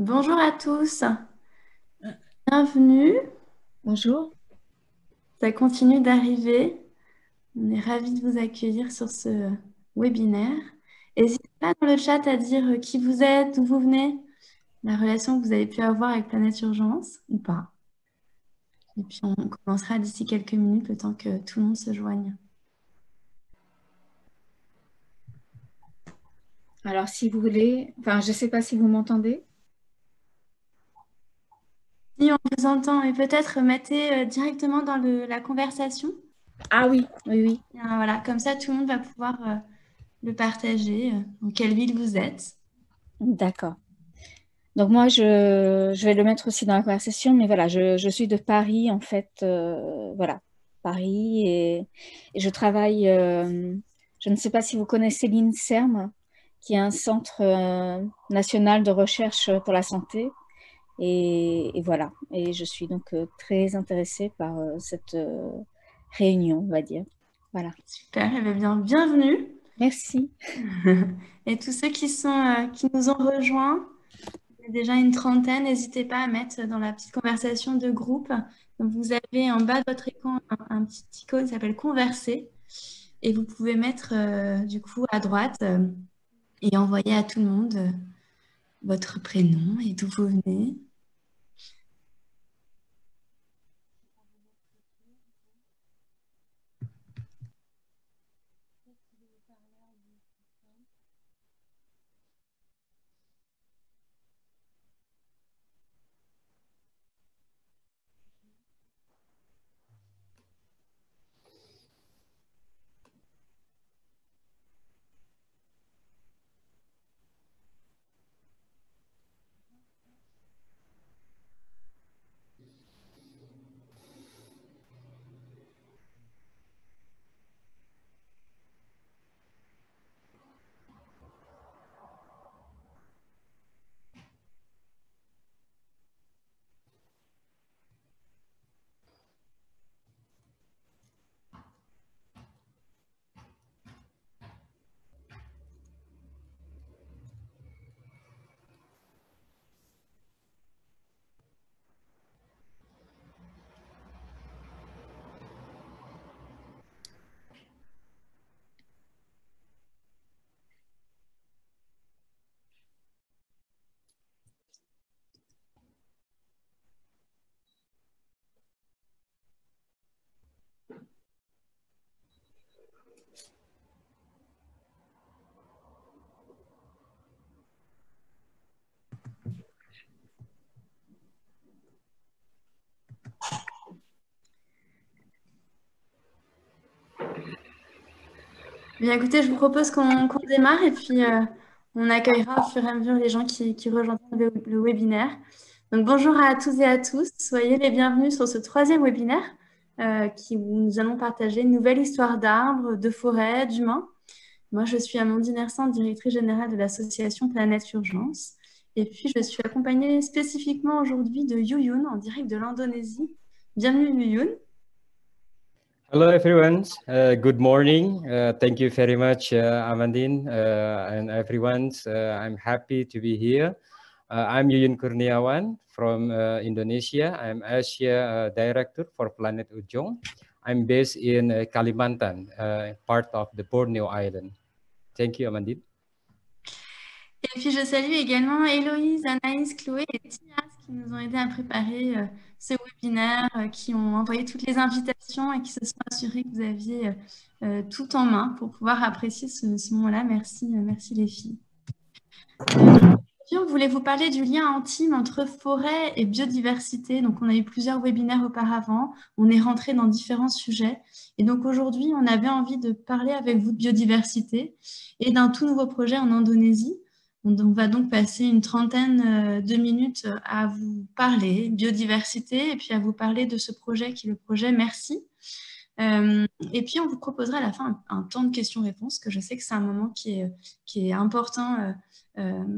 Bonjour à tous, bienvenue. Bonjour. Ça continue d'arriver. On est ravis de vous accueillir sur ce webinaire. N'hésitez pas dans le chat à dire qui vous êtes, d'où vous venez, la relation que vous avez pu avoir avec Planète Urgence ou pas. Et puis on commencera d'ici quelques minutes, le temps que tout le monde se joigne. Alors, si vous voulez, enfin, je ne sais pas si vous m'entendez. Si on vous entend, et peut-être mettez directement dans la conversation. Ah oui, oui, oui. Voilà, comme ça tout le monde va pouvoir le partager, dans quelle ville vous êtes. D'accord. Donc moi, je vais le mettre aussi dans la conversation, mais voilà, je suis de Paris, en fait, voilà, Paris, et je travaille, je ne sais pas si vous connaissez l'INSERM, qui est un centre national de recherche pour la santé, et voilà, et je suis donc très intéressée par cette réunion, on va dire. Voilà. Super, et bien, bienvenue. Merci. Et tous ceux qui nous ont rejoints, il y a déjà une trentaine, n'hésitez pas à mettre dans la petite conversation de groupe. Donc, vous avez en bas de votre écran un petit icône qui s'appelle Converser. Et vous pouvez mettre du coup à droite et envoyer à tout le monde votre prénom et d'où vous venez. Bien, écoutez, je vous propose qu'on démarre et puis on accueillera au fur et à mesure les gens qui rejoindront le webinaire. Donc, bonjour à tous et à tous. Soyez les bienvenus sur ce troisième webinaire où nous allons partager une nouvelle histoire d'arbres, de forêts, d'humains. Moi, je suis Amandine Hersan, directrice générale de l'association Planète Urgence. Et puis, je suis accompagnée spécifiquement aujourd'hui de Yuyun en direct de l'Indonésie. Bienvenue, Yuyun. Hello, everyone. Good morning. Thank you very much, Amandine, and everyone. I'm happy to be here. I'm Yuyun Kurniawan from Indonesia. I'm Asia Director for Planet Ujong. I'm based in Kalimantan, part of the Borneo Island. Thank you, Amandine. Et puis, je salue également Héloïse, Anaïs, Chloé et Tias qui nous ont aidés à préparer ce webinaire, qui ont envoyé toutes les invitations et qui se sont assurés que vous aviez tout en main pour pouvoir apprécier ce moment-là. Merci, merci les filles. Aujourd'hui, on voulait vous parler du lien intime entre forêt et biodiversité. Donc, on a eu plusieurs webinaires auparavant. On est rentré dans différents sujets. Et donc, aujourd'hui, on avait envie de parler avec vous de biodiversité et d'un tout nouveau projet en Indonésie. On va donc passer une trentaine de minutes à vous parler biodiversité et puis à vous parler de ce projet qui est le projet Merci. Et puis, on vous proposera à la fin un temps de questions-réponses, que je sais que c'est un moment qui est important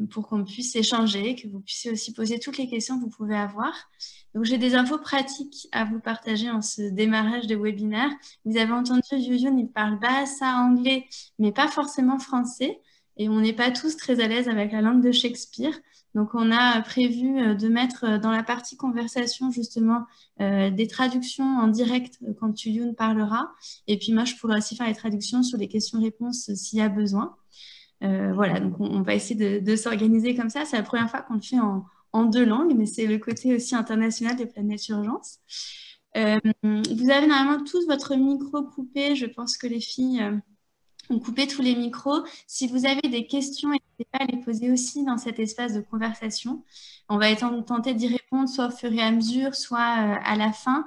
pour qu'on puisse échanger, que vous puissiez aussi poser toutes les questions que vous pouvez avoir. Donc, j'ai des infos pratiques à vous partager en ce démarrage de webinaire. Vous avez entendu Yuyun, il parle bahasa anglais, mais pas forcément français. Et on n'est pas tous très à l'aise avec la langue de Shakespeare. Donc, on a prévu de mettre dans la partie conversation, justement, des traductions en direct quand Tuyun parlera. Et puis, moi, je pourrais aussi faire les traductions sur les questions-réponses s'il y a besoin. Voilà, donc on va essayer de s'organiser comme ça. C'est la première fois qu'on le fait en 2 langues, mais c'est le côté aussi international de Planète Urgence. Vous avez normalement tous votre micro coupé. Je pense que les filles ont coupé tous les micros. Si vous avez des questions, n'hésitez pas à les poser aussi dans cet espace de conversation. On va tenter d'y répondre soit au fur et à mesure, soit à la fin.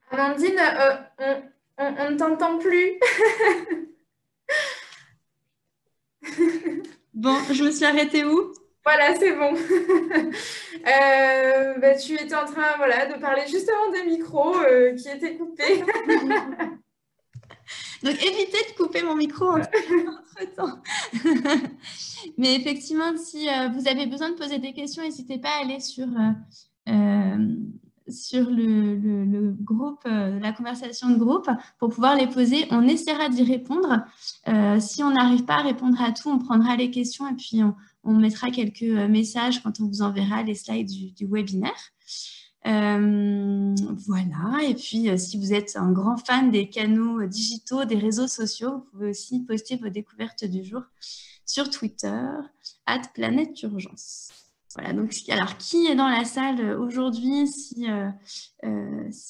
Amandine, on ne t'entend plus. Bon, je me suis arrêtée où? Voilà, c'est bon. Tu étais en train de parler justement des micros qui étaient coupés. Donc, évitez de couper mon micro entre-temps. Mais effectivement, si vous avez besoin de poser des questions, n'hésitez pas à aller sur le groupe, la conversation de groupe, pour pouvoir les poser. On essaiera d'y répondre. Si on n'arrive pas à répondre à tout, on prendra les questions et puis on mettra quelques messages quand on vous enverra les slides du webinaire. Voilà, et puis si vous êtes un grand fan des canaux digitaux, des réseaux sociaux, vous pouvez aussi poster vos découvertes du jour sur Twitter, @PlanèteUrgence. Voilà, donc alors qui est dans la salle aujourd'hui, si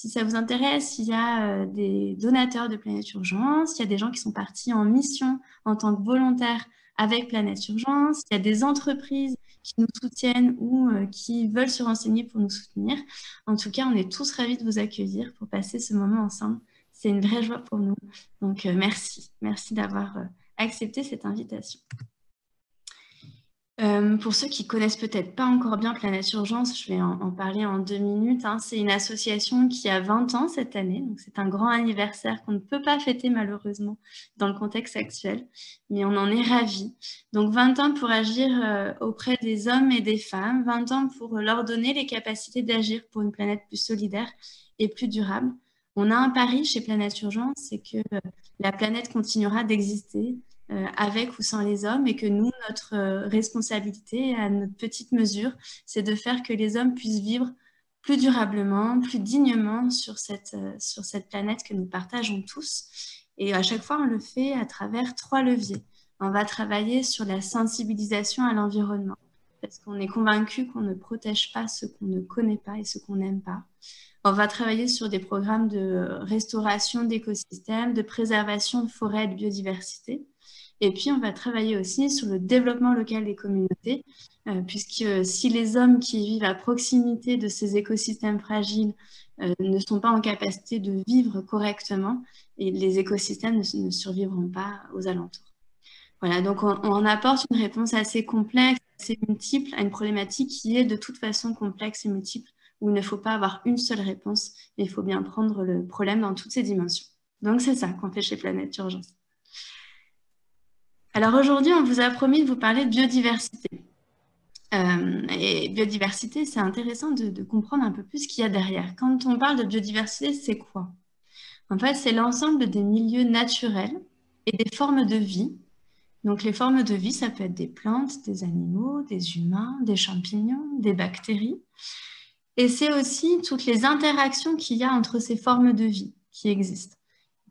ça vous intéresse, s'il y a des donateurs de Planète Urgence, il y a des gens qui sont partis en mission en tant que volontaires avec Planète Urgence, il y a des entreprises qui nous soutiennent ou qui veulent se renseigner pour nous soutenir. En tout cas, on est tous ravis de vous accueillir pour passer ce moment ensemble. C'est une vraie joie pour nous. Donc, merci. Merci d'avoir accepté cette invitation. Pour ceux qui connaissent peut-être pas encore bien Planète Urgence, je vais en parler en 2 minutes. C'est une association qui a 20 ans cette année, donc c'est un grand anniversaire qu'on ne peut pas fêter malheureusement dans le contexte actuel, mais on en est ravis. Donc 20 ans pour agir auprès des hommes et des femmes, 20 ans pour leur donner les capacités d'agir pour une planète plus solidaire et plus durable. On a un pari chez Planète Urgence, c'est que la planète continuera d'exister avec ou sans les hommes, et que nous, notre responsabilité à notre petite mesure, c'est de faire que les hommes puissent vivre plus durablement, plus dignement sur cette planète que nous partageons tous. Et à chaque fois, on le fait à travers 3 leviers. On va travailler sur la sensibilisation à l'environnement, parce qu'on est convaincu qu'on ne protège pas ce qu'on ne connaît pas et ce qu'on n'aime pas. On va travailler sur des programmes de restauration d'écosystèmes, de préservation de forêts et de biodiversité. Et puis, on va travailler aussi sur le développement local des communautés, puisque si les hommes qui vivent à proximité de ces écosystèmes fragiles ne sont pas en capacité de vivre correctement, et les écosystèmes ne survivront pas aux alentours. Voilà, donc on apporte une réponse assez complexe, assez multiple à une problématique qui est de toute façon complexe et multiple, où il ne faut pas avoir une seule réponse, mais il faut bien prendre le problème dans toutes ses dimensions. Donc, c'est ça qu'on fait chez Planète Urgence. Alors aujourd'hui, on vous a promis de vous parler de biodiversité. Et biodiversité, c'est intéressant de comprendre un peu plus ce qu'il y a derrière. Quand on parle de biodiversité, c'est quoi? En fait, c'est l'ensemble des milieux naturels et des formes de vie. Donc les formes de vie, ça peut être des plantes, des animaux, des humains, des champignons, des bactéries. Et c'est aussi toutes les interactions qu'il y a entre ces formes de vie qui existent.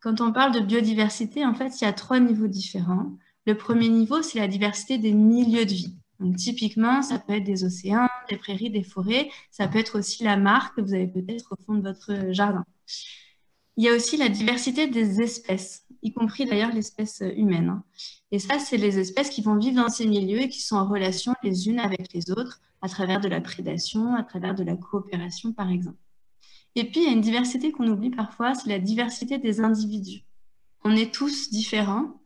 Quand on parle de biodiversité, en fait, il y a 3 niveaux différents. Le premier niveau, c'est la diversité des milieux de vie. Donc, typiquement, ça peut être des océans, des prairies, des forêts. Ça peut être aussi la mare que vous avez peut-être au fond de votre jardin. Il y a aussi la diversité des espèces, y compris d'ailleurs l'espèce humaine. Et ça, c'est les espèces qui vont vivre dans ces milieux et qui sont en relation les unes avec les autres à travers de la prédation, à travers de la coopération, par exemple. Et puis, il y a une diversité qu'on oublie parfois, c'est la diversité des individus. On est tous différents.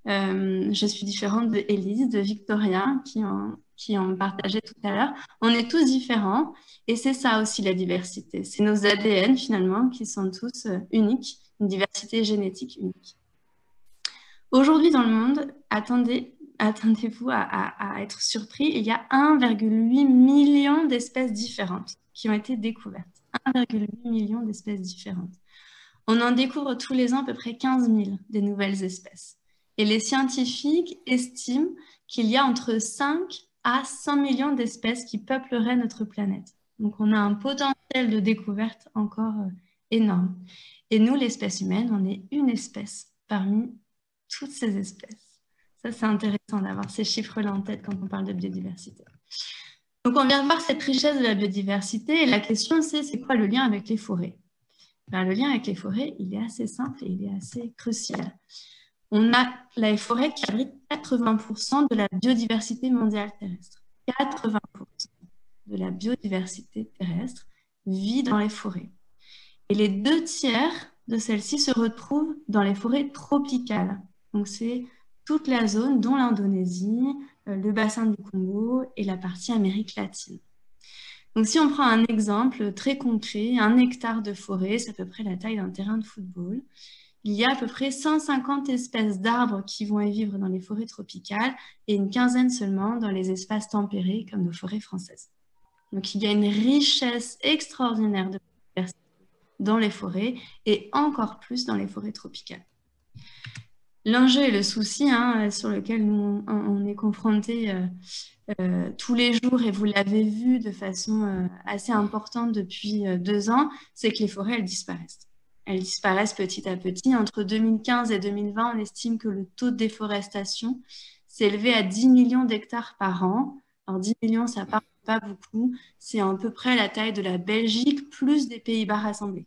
Je suis différente de Élise, de Victoria, qui en partageait tout à l'heure. On est tous différents, et c'est ça aussi la diversité. C'est nos ADN, finalement, qui sont tous uniques, une diversité génétique unique. Aujourd'hui, dans le monde, attendez, attendez-vous à être surpris, il y a 1,8 million d'espèces différentes qui ont été découvertes. 1,8 million d'espèces différentes. On en découvre tous les ans à peu près 15 000 des nouvelles espèces. Et les scientifiques estiment qu'il y a entre 5 à 100 millions d'espèces qui peupleraient notre planète. Donc, on a un potentiel de découverte encore énorme. Et nous, l'espèce humaine, on est une espèce parmi toutes ces espèces. Ça, c'est intéressant d'avoir ces chiffres-là en tête quand on parle de biodiversité. Donc, on vient de voir cette richesse de la biodiversité. Et la question, c'est quoi le lien avec les forêts? Ben, le lien avec les forêts, il est assez simple et il est assez crucial. On a la forêt qui abrite 80% de la biodiversité mondiale terrestre. 80% de la biodiversité terrestre vit dans les forêts. Et les 2/3 de celles-ci se retrouvent dans les forêts tropicales. Donc, c'est toute la zone, dont l'Indonésie, le bassin du Congo et la partie Amérique latine. Donc, si on prend un exemple très concret, 1 hectare de forêt, c'est à peu près la taille d'un terrain de football. Il y a à peu près 150 espèces d'arbres qui vont y vivre dans les forêts tropicales et une quinzaine seulement dans les espaces tempérés comme nos forêts françaises. Donc, il y a une richesse extraordinaire de biodiversité dans les forêts et encore plus dans les forêts tropicales. L'enjeu et le souci sur lequel nous, on est confronté tous les jours, et vous l'avez vu de façon assez importante depuis 2 ans, c'est que les forêts, elles disparaissent. Elles disparaissent petit à petit. Entre 2015 et 2020, on estime que le taux de déforestation s'est élevé à 10 millions d'hectares par an. Alors 10 millions, ça paraît pas beaucoup. C'est à peu près la taille de la Belgique plus des Pays-Bas rassemblés.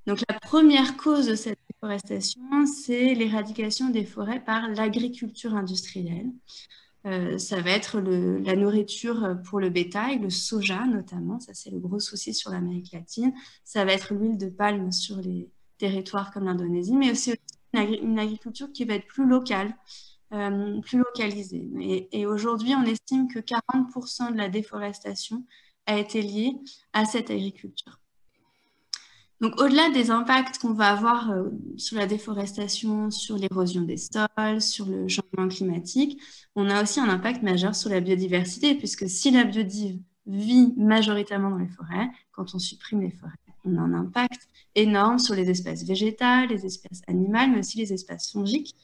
Donc la première cause de cette déforestation, c'est l'éradication des forêts par l'agriculture industrielle. Ça va être la nourriture pour le bétail, le soja notamment, ça c'est le gros souci sur l'Amérique latine. Ça va être l'huile de palme sur les territoires comme l'Indonésie, mais aussi une agriculture qui va être plus locale, plus localisée. Et aujourd'hui, on estime que 40% de la déforestation a été liée à cette agriculture. Donc, au-delà des impacts qu'on va avoir sur la déforestation, sur l'érosion des sols, sur le changement climatique, on a aussi un impact majeur sur la biodiversité, puisque si la biodiversité vit majoritairement dans les forêts, quand on supprime les forêts, on a un impact énorme sur les espèces végétales, les espèces animales, mais aussi les espèces fongiques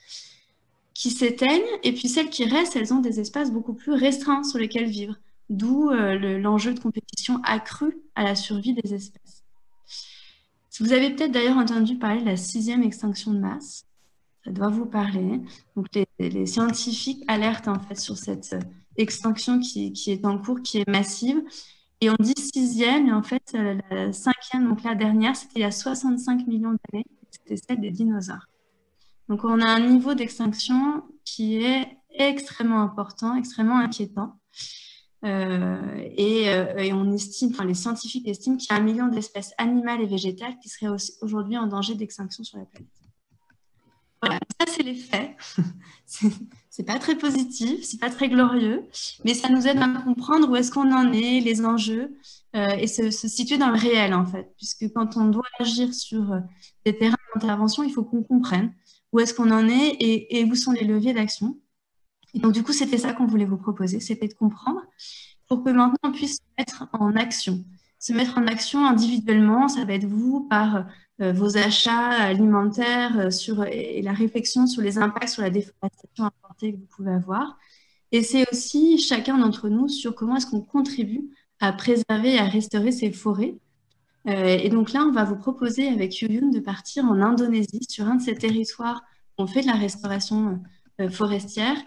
qui s'éteignent. Et puis celles qui restent, elles ont des espaces beaucoup plus restreints sur lesquels vivre, d'où l'enjeu de compétition accrue à la survie des espèces. Vous avez peut-être d'ailleurs entendu parler de la 6e extinction de masse. Ça doit vous parler. Donc, les scientifiques alertent en fait sur cette extinction qui est en cours, qui est massive. Et on dit 6e, et en fait, la 5e, donc la dernière, c'était il y a 65 millions d'années. C'était celle des dinosaures. Donc, on a un niveau d'extinction qui est extrêmement important, extrêmement inquiétant. Et on estime, enfin les scientifiques estiment qu'il y a 1 million d'espèces animales et végétales qui seraient aujourd'hui en danger d'extinction sur la planète. Voilà, ça c'est les faits. C'est pas très positif, c'est pas très glorieux, mais ça nous aide à comprendre où est-ce qu'on en est, les enjeux, et se situer dans le réel en fait, puisque quand on doit agir sur des terrains d'intervention, il faut qu'on comprenne où est-ce qu'on en est et où sont les leviers d'action. Et donc, du coup, c'était ça qu'on voulait vous proposer, c'était de comprendre pour que maintenant on puisse se mettre en action. Se mettre en action individuellement, ça va être vous par vos achats alimentaires et la réflexion sur les impacts sur la déforestation importée que vous pouvez avoir. Et c'est aussi chacun d'entre nous sur comment est-ce qu'on contribue à préserver et à restaurer ces forêts. Et donc là, on va vous proposer avec Yuyun de partir en Indonésie, sur un de ces territoires où on fait de la restauration forestière.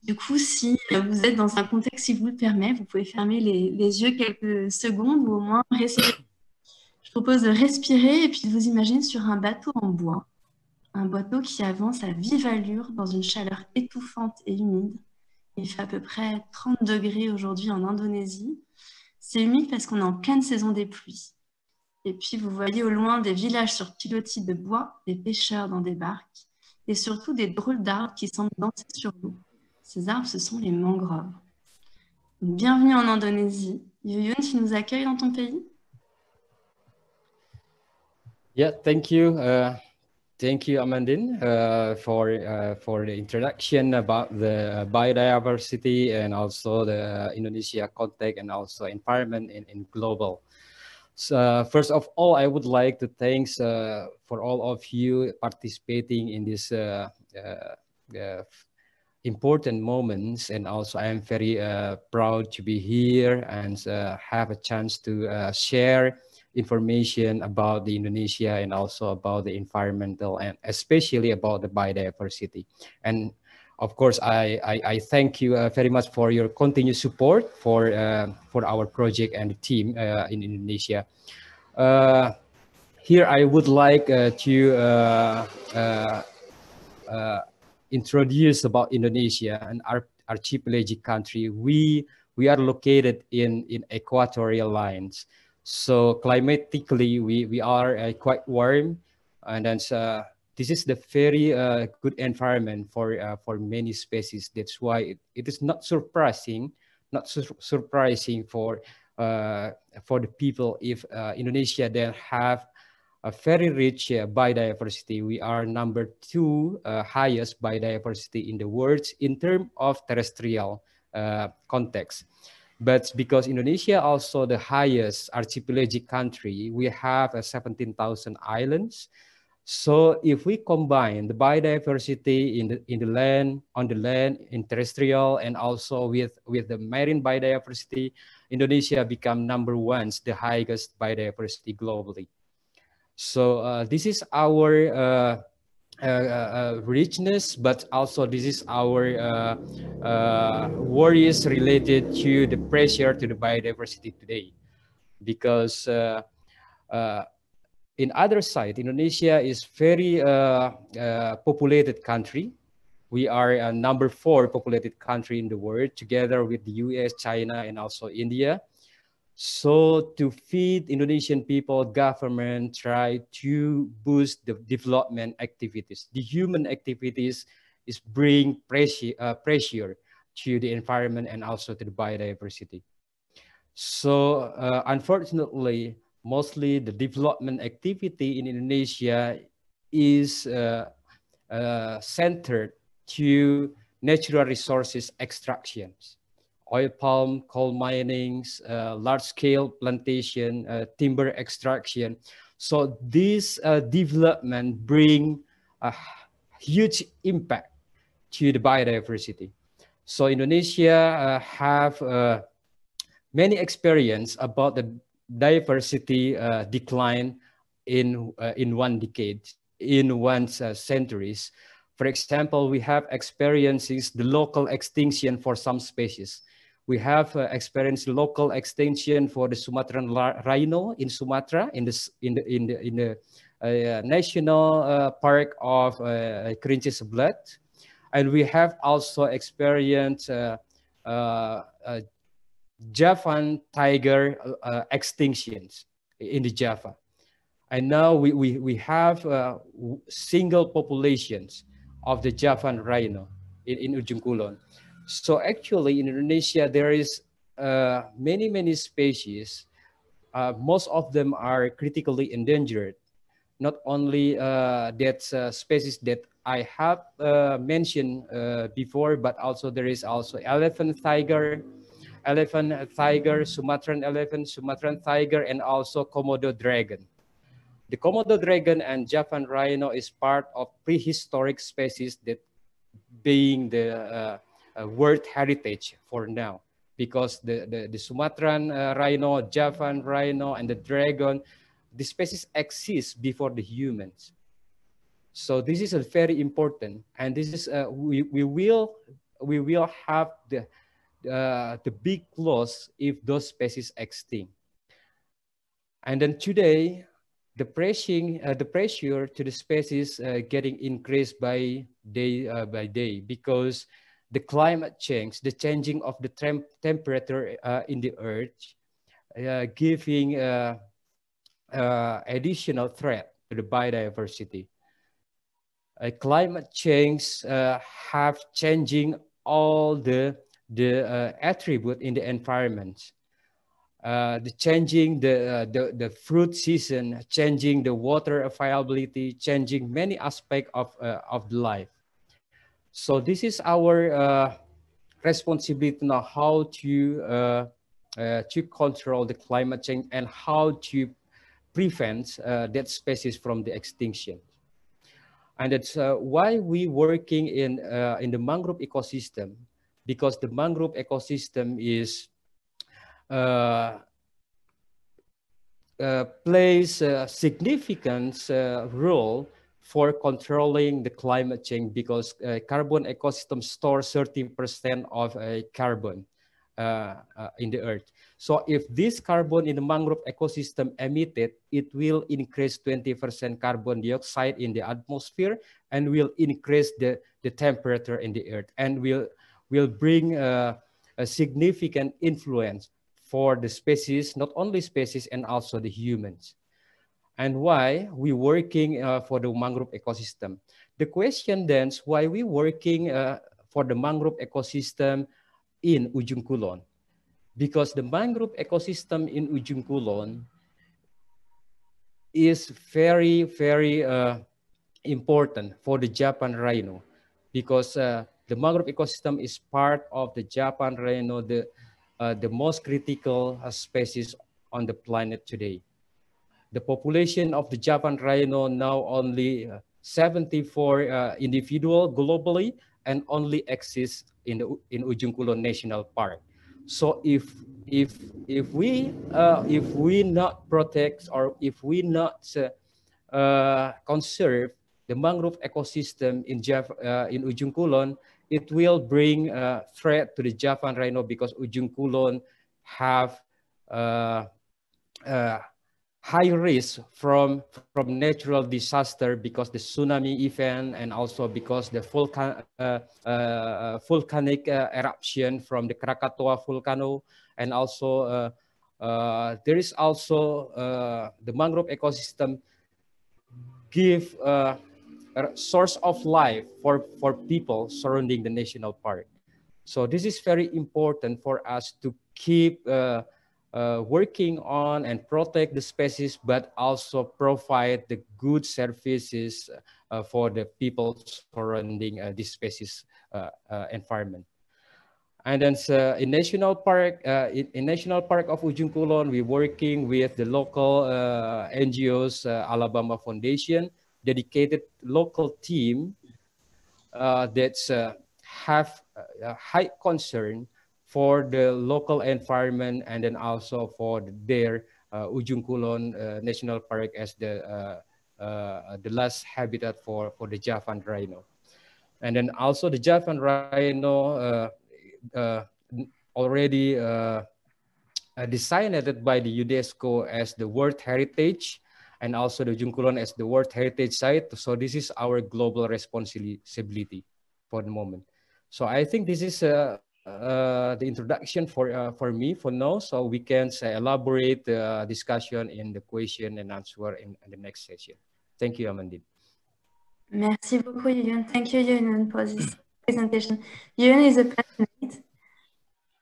Du coup, si vous êtes dans un contexte qui vous le permet, vous pouvez fermer les yeux quelques secondes ou au moins respirer. Je propose de respirer et puis de vous imaginer sur un bateau en bois. Un bateau qui avance à vive allure dans une chaleur étouffante et humide. Il fait à peu près 30 degrés aujourd'hui en Indonésie. C'est humide parce qu'on est en pleine saison des pluies. Et puis, vous voyez au loin des villages sur pilotis de bois, des pêcheurs dans des barques et surtout des drôles d'arbres qui semblent danser sur l'eau. Ces arbres, ce sont les mangroves. Donc, bienvenue en Indonésie. Yuyun, tu nous accueilles dans ton pays? Yeah, thank you. Thank you, Amandine, for the introduction about the biodiversity and also the Indonesia context and also environment in global. So, first of all, I would like to thanks for all of you participating in this important moments, and also I am very proud to be here and have a chance to share information about the Indonesia and also about the environmental and especially about the biodiversity. And of course, I thank you very much for your continued support for our project and the team in Indonesia. Here I would like to introduce about Indonesia, an archipelagic country. We are located in equatorial lines, so climatically we are quite warm, and then this is the very good environment for many species. That's why it is not surprising for the people if Indonesia then have a very rich biodiversity. We are number 2 highest biodiversity in the world in terms of terrestrial context. But because Indonesia also the highest archipelagic country, we have 17,000 islands. So if we combine the biodiversity in the land, on the land, in terrestrial, and also with the marine biodiversity, Indonesia become number 1, the highest biodiversity globally. So this is our richness, but also this is our worries related to the pressure to the biodiversity today. Because in other side, Indonesia is very populated country. We are a number 4 populated country in the world, together with the US, China, and also India. So to feed Indonesian people, government try to boost the development activities. The human activities is bring pressure to the environment and also to the biodiversity. So unfortunately, mostly the development activity in Indonesia is centered to natural resources extractions. Oil palm, coal minings, large-scale plantation, timber extraction. So this development bring a huge impact to the biodiversity. So Indonesia have many experience about the diversity decline in 1 decade, in 1 centuries. For example, we have experiences the local extinction for some species. We have experienced local extinction for the Sumatran rhino in Sumatra, in the national park of Kerinci Seblat, and we have also experienced Javan tiger extinctions in the Java, and now we have single populations of the Javan rhino in Ujung Kulon. So actually in Indonesia, there is many species. Most of them are critically endangered. Not only that species that I have mentioned before, but also there is also elephant tiger, Sumatran elephant, Sumatran tiger, and also Komodo dragon. The Komodo dragon and Javan rhino is part of prehistoric species that being the World Heritage for now, because the Sumatran rhino, Javan rhino, and the dragon, the species exist before the humans. So this is a very important, and this is we will have the big loss if those species extinct. And then today, the pressure to the species getting increased by day because the climate change, the changing of the temperature in the earth, giving additional threat to the biodiversity. Climate change have changing all the attribute in the environment. changing the fruit season, changing the water availability, changing many aspects of the life. So this is our responsibility now, how to control the climate change and how to prevent that species from the extinction. And that's why we working in the mangrove ecosystem, because the mangrove ecosystem is plays a significant role for controlling the climate change, because carbon ecosystem stores 30% of carbon in the earth. So if this carbon in the mangrove ecosystem emitted, it will increase 20% carbon dioxide in the atmosphere and will increase the temperature in the earth, and will bring a significant influence for the species, not only species, and also the humans. And why we working for the mangrove ecosystem? The question then is why we working for the mangrove ecosystem in Ujung Kulon? Because the mangrove ecosystem in Ujung Kulon is very, very important for the Japan rhino, because the mangrove ecosystem is part of the Japan rhino, the most critical species on the planet today. The population of the Japan rhino now only 74 individual globally, and only exists in Ujung Kulon National Park. So if we not protect, or if we not conserve the mangrove ecosystem in Ujung Kulon, it will bring a threat to the Japan rhino, because Ujung Kulon have high risk from natural disaster, because the tsunami event, and also because the volcanic eruption from the Krakatoa volcano, and also there is also the mangrove ecosystem give a source of life for people surrounding the national park. So this is very important for us to keep working on and protect the species, but also provide the good services for the people surrounding this species environment. And then in National Park, in National Park of Ujung Kulon, we're working with the local NGOs, Alabama Foundation, dedicated local team that's have a high concern for the local environment, and then also for their Ujung Kulon National Park as the last habitat for the Javan rhino. And then also the Javan rhino already designated by the UNESCO as the World Heritage, and also the Ujung Kulon as the World Heritage Site. So this is our global responsibility for the moment. So I think this is the introduction for me for now. So we can elaborate the discussion in the question and answer in the next session. Thank you, Amandine. Merci beaucoup, Yuyun. Thank you, Yuyun, for this presentation. Yuyun is a passionate.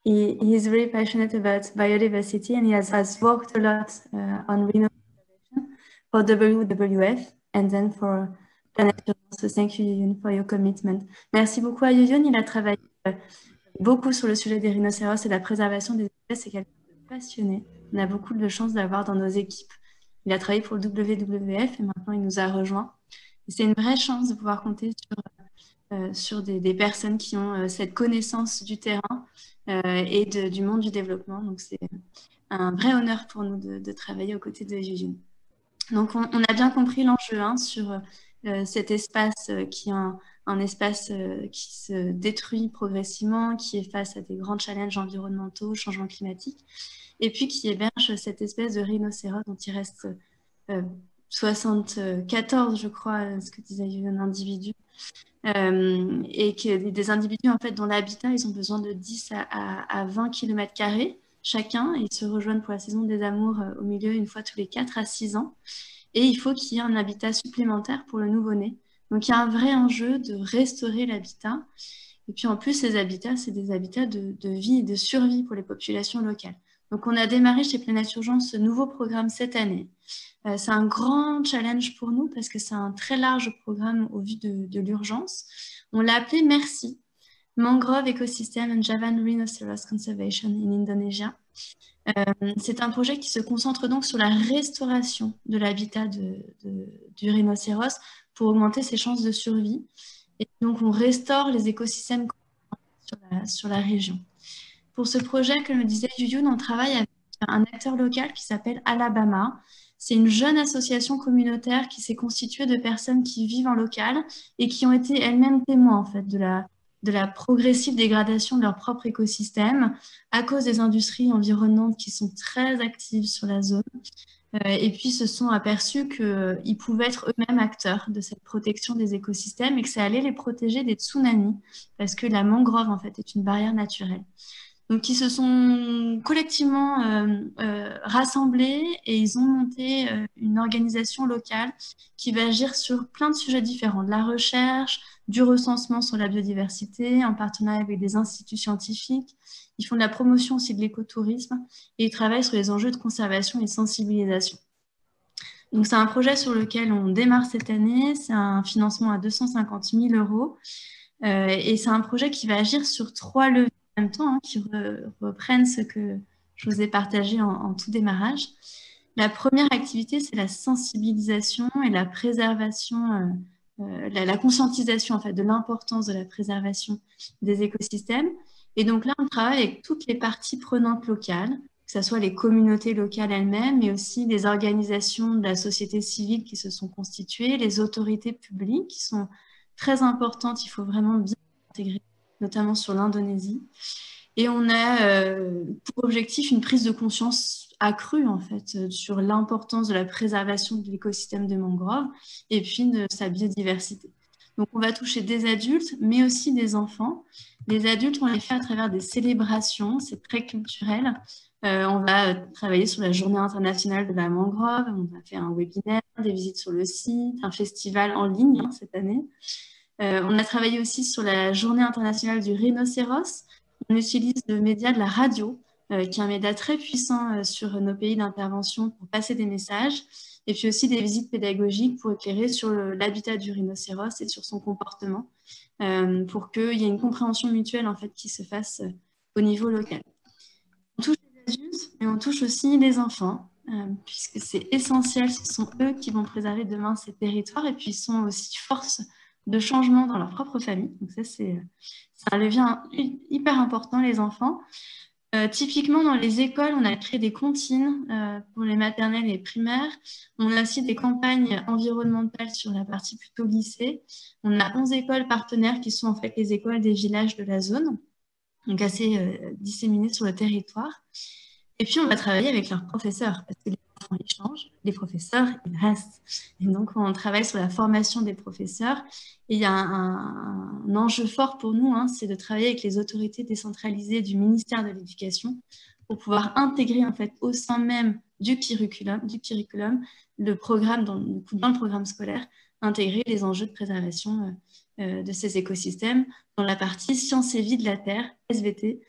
He is really passionate about biodiversity, and he has worked a lot on rhino conservation for WWF and then for Planet Earth. So thank you, Yuyun, for your commitment. Merci beaucoup à Yuyun. Il a travaillé beaucoup sur le sujet des rhinocéros et la préservation des espèces. C'est quelqu'un de passionné. On a beaucoup de chance d'avoir dans nos équipes. Il a travaillé pour le WWF et maintenant il nous a rejoints. C'est une vraie chance de pouvoir compter sur des personnes qui ont cette connaissance du terrain et du monde du développement. Donc, c'est un vrai honneur pour nous de travailler aux côtés de Yuyun. Donc, on a bien compris l'enjeu sur cet espace qui est un espace qui se détruit progressivement, qui est face à des grands challenges environnementaux, changement climatique, et puis qui héberge cette espèce de rhinocéros dont il reste 74, je crois, ce que disait un individu, et que des individus en fait dont l'habitat, ils ont besoin de 10 à 20 km² chacun, et ils se rejoignent pour la saison des amours au milieu une fois tous les 4 à 6 ans, et il faut qu'il y ait un habitat supplémentaire pour le nouveau-né. Donc il y a un vrai enjeu de restaurer l'habitat, et puis en plus ces habitats, c'est des habitats de vie et de survie pour les populations locales. Donc, on a démarré chez Planète Urgence ce nouveau programme cette année. C'est un grand challenge pour nous parce que c'est un très large programme au vu de l'urgence. On l'a appelé MERSI, Mangrove Ecosystem and Javan Rhinoceros Conservation in Indonesia. C'est un projet qui se concentre donc sur la restauration de l'habitat du rhinocéros pour augmenter ses chances de survie. Et donc, on restaure les écosystèmes sur la région. Pour ce projet, comme le disait Yuyun, on travaille avec un acteur local qui s'appelle Alabama. C'est une jeune association communautaire qui s'est constituée de personnes qui vivent en local et qui ont été elles-mêmes témoins en fait, de la progressive dégradation de leur propre écosystème à cause des industries environnantes qui sont très actives sur la zone. Et puis se sont aperçus qu'ils pouvaient être eux-mêmes acteurs de cette protection des écosystèmes et que ça allait les protéger des tsunamis parce que la mangrove en fait est une barrière naturelle. Donc, ils se sont collectivement rassemblés et ils ont monté une organisation locale qui va agir sur plein de sujets différents, de la recherche, du recensement sur la biodiversité, en partenariat avec des instituts scientifiques. Ils font de la promotion aussi de l'écotourisme et ils travaillent sur les enjeux de conservation et de sensibilisation. Donc, c'est un projet sur lequel on démarre cette année. C'est un financement à 250 000 € et c'est un projet qui va agir sur 3 leviers en même temps, qui reprennent ce que je vous ai partagé en tout démarrage. La première activité, c'est la sensibilisation et la préservation, la conscientisation en fait, de l'importance de la préservation des écosystèmes. Et donc là, on travaille avec toutes les parties prenantes locales, que ce soit les communautés locales elles-mêmes, mais aussi les organisations de la société civile qui se sont constituées, les autorités publiques qui sont très importantes, il faut vraiment bien intégrer, notamment sur l'Indonésie. Et on a pour objectif une prise de conscience accrue en fait sur l'importance de la préservation de l'écosystème de mangrove et puis de sa biodiversité. Donc on va toucher des adultes, mais aussi des enfants. Les adultes, on les fait à travers des célébrations, c'est très culturel. On va travailler sur la Journée internationale de la mangrove, on va faire un webinaire, des visites sur le site, un festival en ligne cette année. On a travaillé aussi sur la Journée internationale du rhinocéros. On utilise le média de la radio, qui est un média très puissant sur nos pays d'intervention pour passer des messages, et puis aussi des visites pédagogiques pour éclairer sur l'habitat du rhinocéros et sur son comportement, pour qu'il y ait une compréhension mutuelle en fait, qui se fasse au niveau local. On touche les adultes, mais on touche aussi les enfants, puisque c'est essentiel, ce sont eux qui vont préserver demain ces territoires, et puis ils sont aussi force de changement dans leur propre famille. Donc ça, c'est un levier hyper important, les enfants. Typiquement, dans les écoles, on a créé des comptines pour les maternelles et primaires. On a aussi des campagnes environnementales sur la partie plutôt lycée. On a 11 écoles partenaires qui sont en fait les écoles des villages de la zone, donc assez disséminées sur le territoire. Et puis, on va travailler avec leurs professeurs, parce que les enfants, ils changent, les professeurs, ils restent. Et donc, on travaille sur la formation des professeurs. Et il y a un enjeu fort pour nous, c'est de travailler avec les autorités décentralisées du ministère de l'Éducation pour pouvoir intégrer, en fait, au sein même du curriculum le programme, dans le programme scolaire, intégrer les enjeux de préservation de ces écosystèmes dans la partie sciences et vie de la Terre, SVT,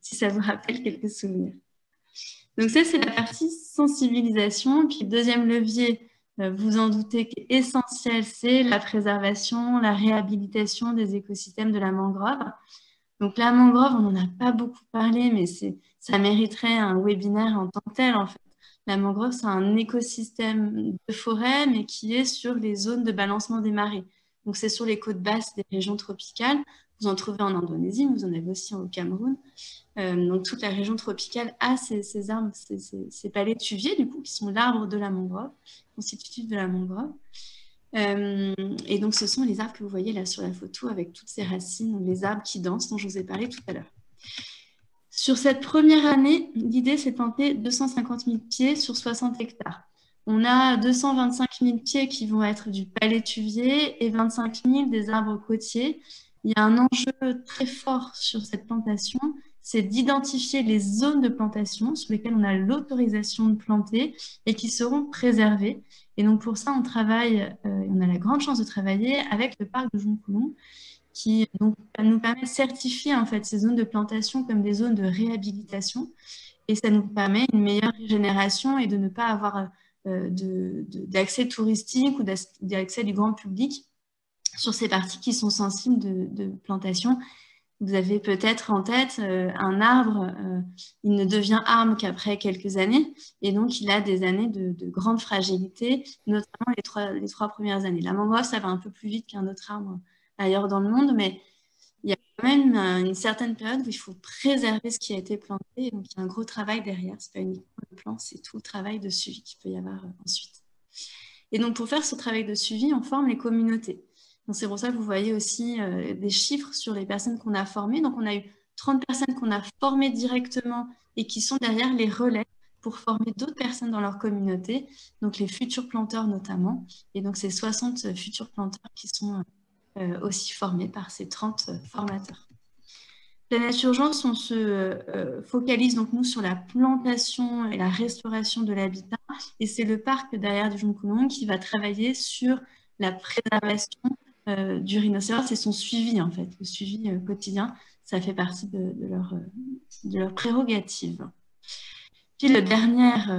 si ça vous rappelle quelques souvenirs. Donc ça, c'est la partie sensibilisation. Puis le deuxième levier, vous en doutez, qui est essentiel, c'est la préservation, la réhabilitation des écosystèmes de la mangrove. Donc la mangrove, on n'en a pas beaucoup parlé, mais ça mériterait un webinaire en tant que tel, en fait. La mangrove, c'est un écosystème de forêt, mais qui est sur les zones de balancement des marées. Donc c'est sur les côtes basses des régions tropicales. Vous en trouvez en Indonésie, vous en avez aussi au Cameroun. Donc toute la région tropicale a ces arbres, ces palétuviers, du coup, qui sont l'arbre de la mangrove, constitutif de la mangrove. Et donc ce sont les arbres que vous voyez là sur la photo avec toutes ces racines, les arbres qui dansent dont je vous ai parlé tout à l'heure. Sur cette première année, l'idée c'est de planter 250 000 pieds sur 60 hectares. On a 225 000 pieds qui vont être du palétuvier et 25 000 des arbres côtiers. Il y a un enjeu très fort sur cette plantation, c'est d'identifier les zones de plantation sur lesquelles on a l'autorisation de planter et qui seront préservées. Et donc pour ça, on travaille, on a la grande chance de travailler avec le parc de Joncoulon, qui donc, nous permet de certifier en fait, ces zones de plantation comme des zones de réhabilitation. et ça nous permet une meilleure régénération et de ne pas avoir d'accès touristique ou d'accès du grand public sur ces parties qui sont sensibles de plantation. Vous avez peut-être en tête un arbre, il ne devient arbre qu'après quelques années, et donc il a des années de grande fragilité, notamment les trois premières années. La mangrove, ça va un peu plus vite qu'un autre arbre ailleurs dans le monde, mais il y a quand même une certaine période où il faut préserver ce qui a été planté, et donc il y a un gros travail derrière. Ce n'est pas uniquement le plan, c'est tout le travail de suivi qu'il peut y avoir ensuite. Et donc pour faire ce travail de suivi, on forme les communautés. C'est pour ça que vous voyez aussi des chiffres sur les personnes qu'on a formées. Donc, on a eu 30 personnes qu'on a formées directement et qui sont derrière les relais pour former d'autres personnes dans leur communauté, donc les futurs planteurs notamment. Et donc, c'est 60 futurs planteurs qui sont aussi formés par ces 30 formateurs. Planète Urgence, on se focalise donc nous sur la plantation et la restauration de l'habitat. Et c'est le parc derrière du Joncolon qui va travailler sur la préservation du rhinocéros et son suivi, en fait, le suivi quotidien, ça fait partie de leur prérogative. Puis la dernière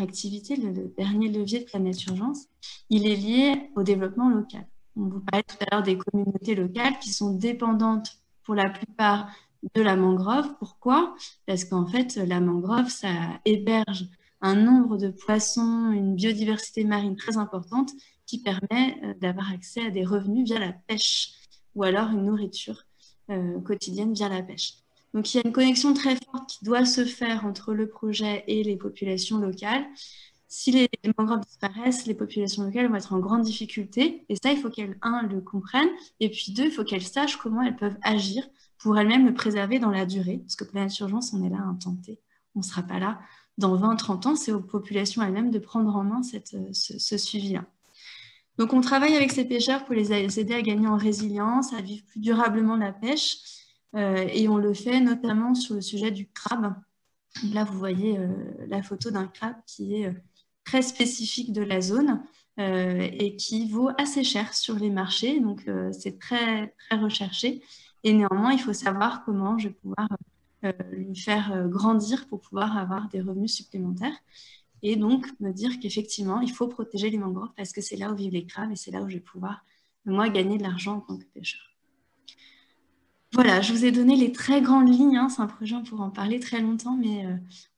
activité, le dernier levier de Planète Urgence, il est lié au développement local. On vous parlait tout à l'heure des communautés locales qui sont dépendantes pour la plupart de la mangrove. Pourquoi? Parce qu'en fait, la mangrove, ça héberge un nombre de poissons, une biodiversité marine très importante qui permet d'avoir accès à des revenus via la pêche ou alors une nourriture quotidienne via la pêche. Donc, il y a une connexion très forte qui doit se faire entre le projet et les populations locales. Si les mangroves disparaissent, les populations locales vont être en grande difficulté. Et ça, il faut qu'elles, un, le comprennent. Et puis, deux, il faut qu'elles sachent comment elles peuvent agir pour elles-mêmes le préserver dans la durée. Parce que Planète Urgence, on est là à un temps T. On ne sera pas là dans 20, 30 ans. C'est aux populations elles-mêmes de prendre en main ce suivi-là. Donc, on travaille avec ces pêcheurs pour les aider à gagner en résilience, à vivre plus durablement la pêche. Et on le fait notamment sur le sujet du crabe. Là, vous voyez la photo d'un crabe qui est très spécifique de la zone et qui vaut assez cher sur les marchés. Donc, c'est très, très recherché. Et néanmoins, il faut savoir comment je vais pouvoir lui faire grandir pour pouvoir avoir des revenus supplémentaires. Et donc, me dire qu'effectivement, il faut protéger les mangroves parce que c'est là où vivent les crabes et c'est là où je vais pouvoir, moi, gagner de l'argent en tant que pêcheur. Voilà, je vous ai donné les très grandes lignes. C'est un projet, on pourrait en parler très longtemps, mais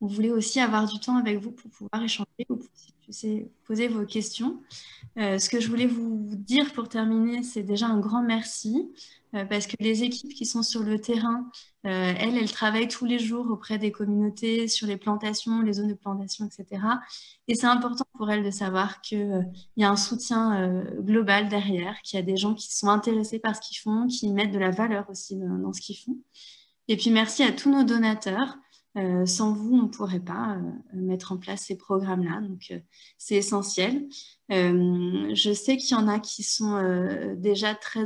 on voulait aussi avoir du temps avec vous pour pouvoir échanger ou pour poser vos questions. Ce que je voulais vous dire pour terminer, c'est déjà un grand merci parce que les équipes qui sont sur le terrain, elles travaillent tous les jours auprès des communautés, sur les plantations, les zones de plantation, etc. Et c'est important pour elles de savoir qu'il y a un soutien global derrière, qu'il y a des gens qui sont intéressés par ce qu'ils font, qui mettent de la valeur aussi dans ce qu'ils font. Et puis merci à tous nos donateurs. Sans vous, on ne pourrait pas mettre en place ces programmes-là. Donc, c'est essentiel. Je sais qu'il y en a qui sont déjà très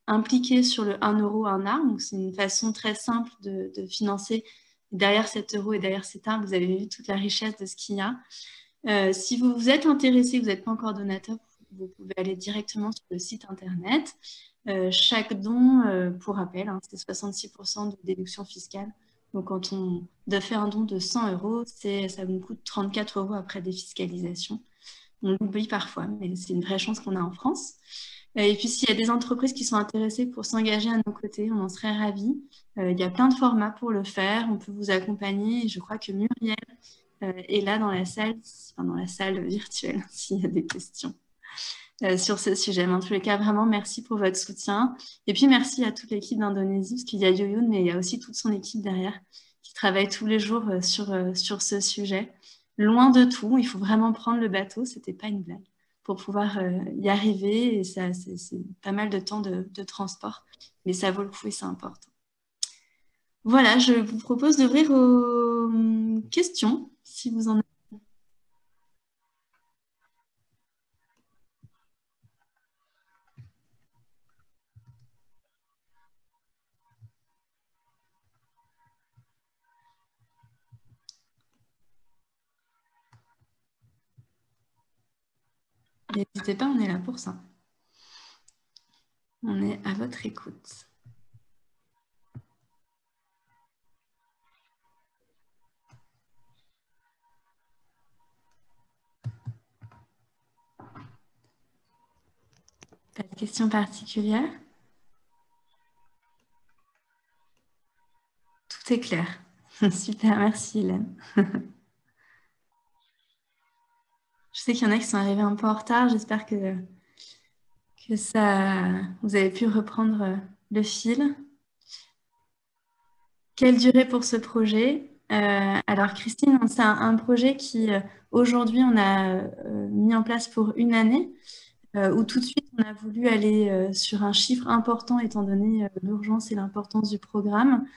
impliqués sur le 1 euro, 1 arbre. Donc, c'est une façon très simple de financer. Derrière cet euro et derrière cet arbre, vous avez vu toute la richesse de ce qu'il y a. Si vous êtes intéressé, vous n'êtes pas encore donateur, vous pouvez aller directement sur le site internet. Chaque don, pour rappel, c'est 66% de déduction fiscale. Donc, quand on doit faire un don de 100 euros, ça nous coûte 34 euros après défiscalisation. On l'oublie parfois, mais c'est une vraie chance qu'on a en France. Et puis, s'il y a des entreprises qui sont intéressées pour s'engager à nos côtés, on en serait ravis. Il y a plein de formats pour le faire. On peut vous accompagner. Et je crois que Muriel est là dans la salle virtuelle, s'il y a des questions sur ce sujet. Mais en tous les cas, vraiment, merci pour votre soutien. Et puis, merci à toute l'équipe d'Indonésie, parce qu'il y a Yoyoun, mais il y a aussi toute son équipe derrière qui travaille tous les jours sur ce sujet. Loin de tout, il faut vraiment prendre le bateau, c'était pas une blague, pour pouvoir y arriver. Et ça, c'est pas mal de temps de transport, mais ça vaut le coup et c'est important. Voilà, je vous propose d'ouvrir aux questions, si vous en avez. N'hésitez pas, on est là pour ça. On est à votre écoute. Question particulière? Tout est clair. Super, merci Hélène. Je sais qu'il y en a qui sont arrivés un peu en retard. J'espère que vous avez pu reprendre le fil. Quelle durée pour ce projet? Alors Christine, c'est un projet qui aujourd'hui on a mis en place pour une année, où tout de suite on a voulu aller sur un chiffre important étant donné l'urgence et l'importance du programme.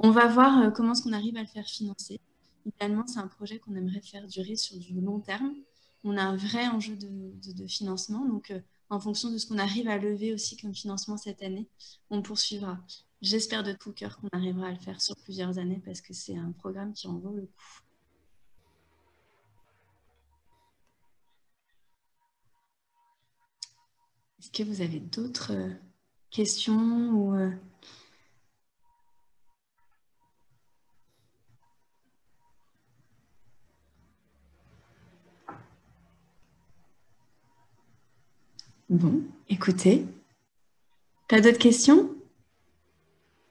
On va voir comment est-ce qu'on arrive à le faire financer. Idéalement, c'est un projet qu'on aimerait faire durer sur du long terme. On a un vrai enjeu de financement, donc en fonction de ce qu'on arrive à lever aussi comme financement cette année, on poursuivra. J'espère de tout cœur qu'on arrivera à le faire sur plusieurs années parce que c'est un programme qui en vaut le coup. Est-ce que vous avez d'autres questions ou Bon, écoutez, pas d'autres questions?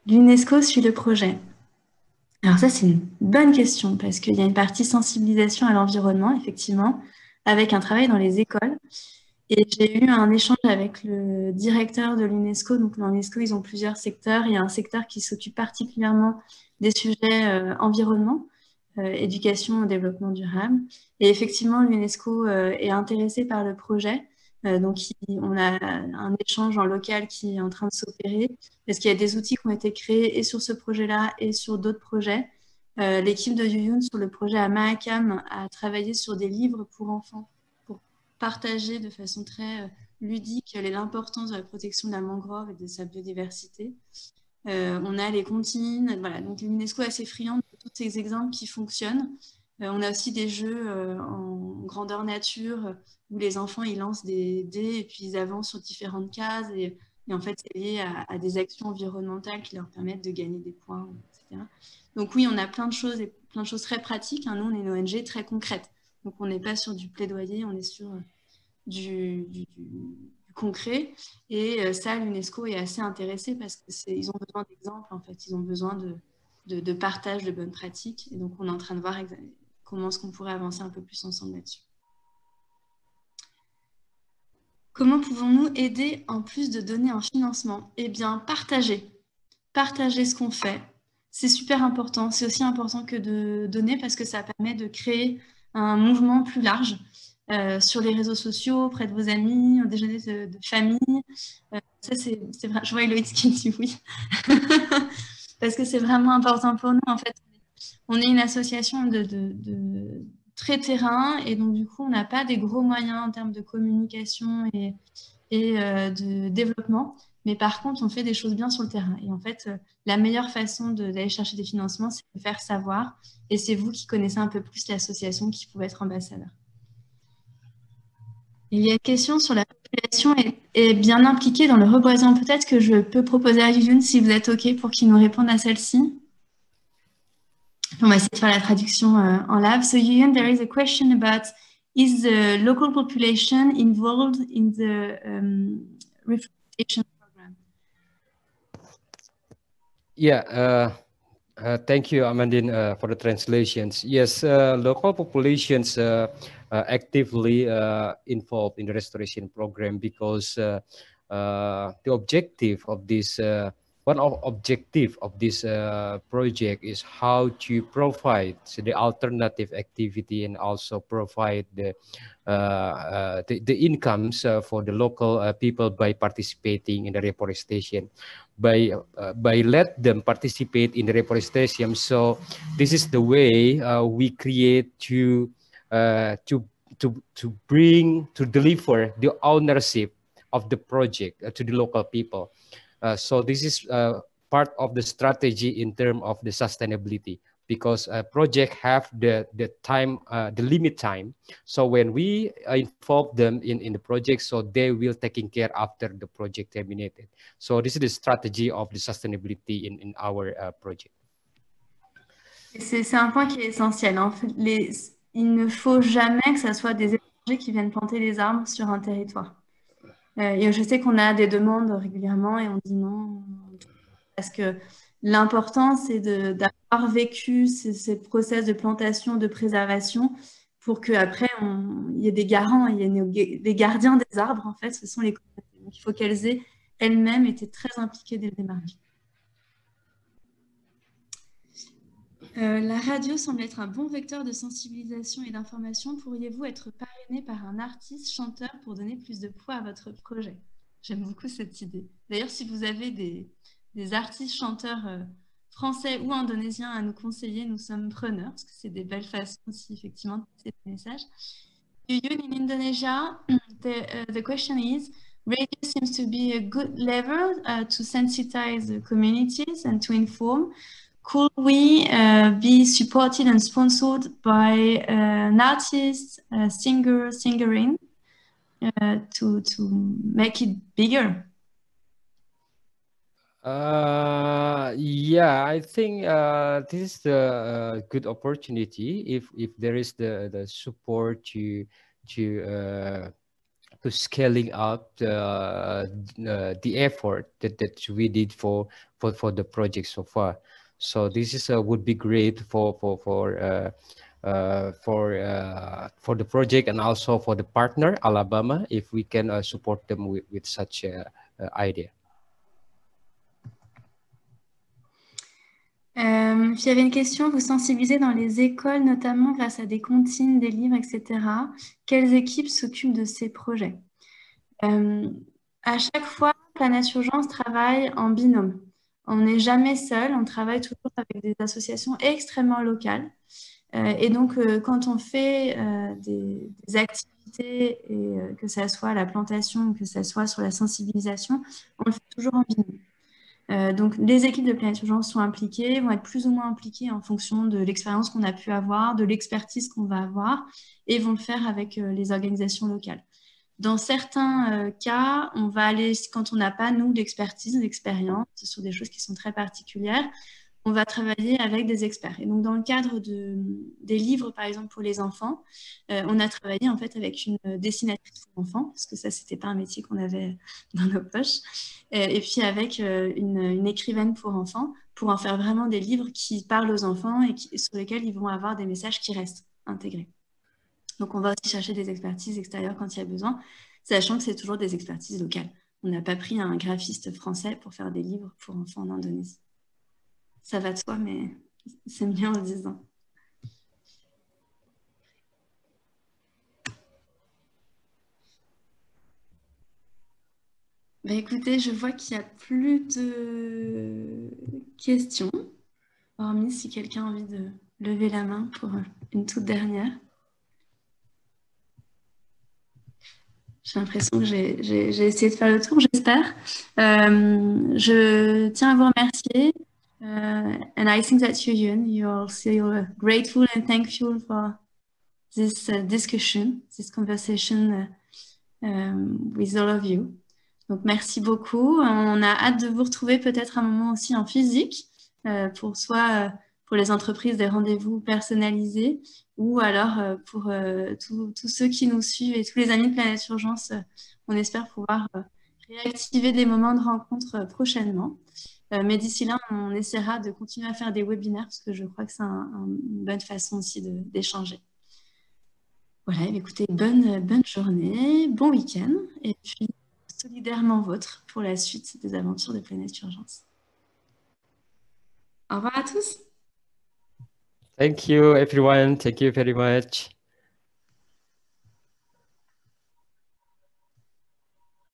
L'UNESCO suit le projet. Alors ça, c'est une bonne question parce qu'il y a une partie sensibilisation à l'environnement, effectivement, avec un travail dans les écoles. Et j'ai eu un échange avec le directeur de l'UNESCO. Donc l'UNESCO, ils ont plusieurs secteurs. Il y a un secteur qui s'occupe particulièrement des sujets environnement, éducation au développement durable. Et effectivement, l'UNESCO est intéressé par le projet. Donc on a un échange en local qui est en train de s'opérer parce qu'il y a des outils qui ont été créés et sur ce projet-là et sur d'autres projets. L'équipe de Yuyun sur le projet à Mahakam a travaillé sur des livres pour enfants pour partager de façon très ludique l'importance de la protection de la mangrove et de sa biodiversité. On a les comptines, voilà. Donc l'UNESCO est assez friande de tous ces exemples qui fonctionnent. On a aussi des jeux en grandeur nature où les enfants ils lancent des dés et puis ils avancent sur différentes cases et en fait c'est lié à des actions environnementales qui leur permettent de gagner des points, etc. Donc oui, on a plein de choses et plein de choses très pratiques. Nous, on est une ONG très concrète. Donc on n'est pas sur du plaidoyer, on est sur du concret. Et ça, l'UNESCO est assez intéressé parce qu'ils ont besoin d'exemples, en fait. Ils ont besoin de partage de bonnes pratiques. Et donc, on est en train de voir comment est-ce qu'on pourrait avancer un peu plus ensemble là-dessus. Comment pouvons-nous aider en plus de donner un financement? Eh bien, partager. Partager ce qu'on fait. C'est super important. C'est aussi important que de donner parce que ça permet de créer un mouvement plus large sur les réseaux sociaux, auprès de vos amis, au déjeuner de famille. Ça, c'est vrai. Je vois Héloïse qui dit oui. Parce que c'est vraiment important pour nous. En fait, on est une association de très terrain et donc du coup, on n'a pas des gros moyens en termes de communication et de développement. Mais par contre, on fait des choses bien sur le terrain. Et en fait, la meilleure façon d'aller chercher des financements, c'est de faire savoir. Et c'est vous qui connaissez un peu plus l'association qui pouvez être ambassadeur. Il y a une question sur la population est bien impliquée dans le reboisement. Peut-être que je peux proposer à Yuyun, si vous êtes OK, pour qu'il nous réponde à celle-ci. On va essayer de faire la traduction en live. So Yuyun, there is a question about is the local population involved in the reforestation program? Yeah, thank you, Amandine, for the translations. Yes, local populations actively involved in the restoration program because the objective of this one objective of this project is how to provide the alternative activity and also provide the incomes for the local people by participating in the reforestation, by let them participate in the reforestation. So this is the way we create to deliver the ownership of the project to the local people. So this is part of the strategy in terms of the sustainability, because project have the time, the limit time. So when we involve them in the project, so they will taking care after the project terminated. So this is the strategy of the sustainability in our project. C'est un point qui est essentiel. En fait, il ne faut jamais que ce soit des étrangers qui viennent planter les arbres sur un territoire. Et je sais qu'on a des demandes régulièrement et on dit non parce que l'important, c'est d'avoir vécu ces process de plantation, de préservation pour qu'après, il y ait des garants, il y ait des gardiens des arbres, en fait, ce sont les communautés. Donc, il faut qu'elles aient elles-mêmes été très impliquées dès le démarrage. La radio semble être un bon vecteur de sensibilisation et d'information. Pourriez-vous être parrainé par un artiste chanteur pour donner plus de poids à votre projet? J'aime beaucoup cette idée. D'ailleurs, si vous avez des artistes chanteurs français ou indonésiens à nous conseiller, nous sommes preneurs, parce que c'est des belles façons aussi, effectivement, de passer des messages. Yuyun, in Indonesia, the question is, radio seems to be a good lever to sensitize the communities and to inform. Could we be supported and sponsored by an artist, a singer, singerin to make it bigger? Yeah, I think this is a good opportunity if there is the support to scaling up the effort that we did for the project so far. So this is would be great for the project and also for the partner Alabama if we can support them with such a idea. Puis il y avait une question, vous sensibilisez dans les écoles, notamment grâce à des comptines, des livres, etc. Quelles équipes s'occupent de ces projets? À chaque fois, Planète Urgence travaille en binôme. On n'est jamais seul, on travaille toujours avec des associations extrêmement locales. Et donc, quand on fait des activités, et que ça soit la plantation, que ça soit sur la sensibilisation, on le fait toujours en binôme. Donc, les équipes de Planète Urgence sont impliquées, vont être plus ou moins impliquées en fonction de l'expérience qu'on a pu avoir, de l'expertise qu'on va avoir, et vont le faire avec les organisations locales. Dans certains cas, on va aller, quand on n'a pas, nous, d'expertise, d'expérience sur des choses qui sont très particulières, on va travailler avec des experts. Et donc, dans le cadre des livres, par exemple, pour les enfants, on a travaillé en fait avec une dessinatrice pour enfants, parce que ça, c'était pas un métier qu'on avait dans nos poches, et puis avec une écrivaine pour enfants, pour en faire vraiment des livres qui parlent aux enfants et sur lesquels ils vont avoir des messages qui restent intégrés. Donc, on va aussi chercher des expertises extérieures quand il y a besoin, sachant que c'est toujours des expertises locales. On n'a pas pris un graphiste français pour faire des livres pour enfants en Indonésie. Ça va de soi, mais c'est mieux en le disant. Bah, écoutez, je vois qu'il n'y a plus de questions, hormis si quelqu'un a envie de lever la main pour une toute dernière. J'ai l'impression que j'ai essayé de faire le tour, j'espère. Je tiens à vous remercier. And I think that you're still grateful and thankful for this discussion, this conversation with all of you. Donc, merci beaucoup. On a hâte de vous retrouver peut-être un moment aussi en physique, pour les entreprises des rendez-vous personnalisés, ou alors pour tous ceux qui nous suivent et tous les amis de Planète Urgence, on espère pouvoir réactiver des moments de rencontre prochainement. Mais d'ici là, on essaiera de continuer à faire des webinaires parce que je crois que c'est une bonne façon aussi d'échanger. Voilà, écoutez, bonne journée, bon week-end, et puis solidairement vôtre pour la suite des aventures de Planète Urgence. Au revoir à tous. Thank you, everyone. Thank you very much.